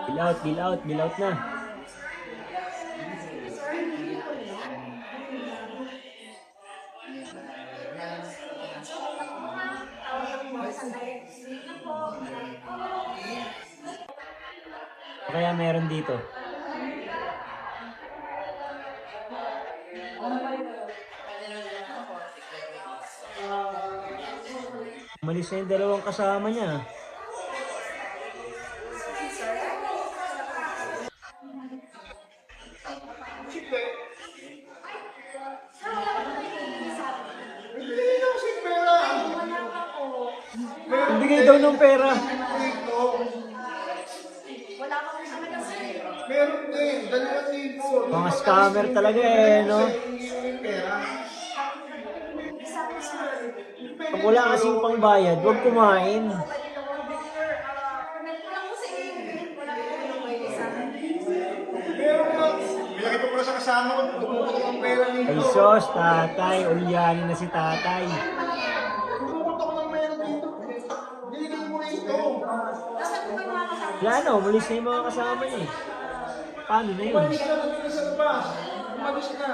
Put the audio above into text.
Bill out na. Kaya meron dito. Umalis na yung dalawang kasama niya. Bigay daw ng pera. Meron din, 2,000. Mga scammer talaga eh, no? Pag wala kasing pangbayad, huwag kumain. Meron nga. Bilagay ko pala sa kasama ko, tumutok ang pera nito. Ay sos, tatay. Ulyanin na si tatay. Tumutok ng pera dito. Binigay mo rito. Wala na, umalis na yung mga kasama niya eh. Paano na yun? Umalis na sa labas. Umalis na.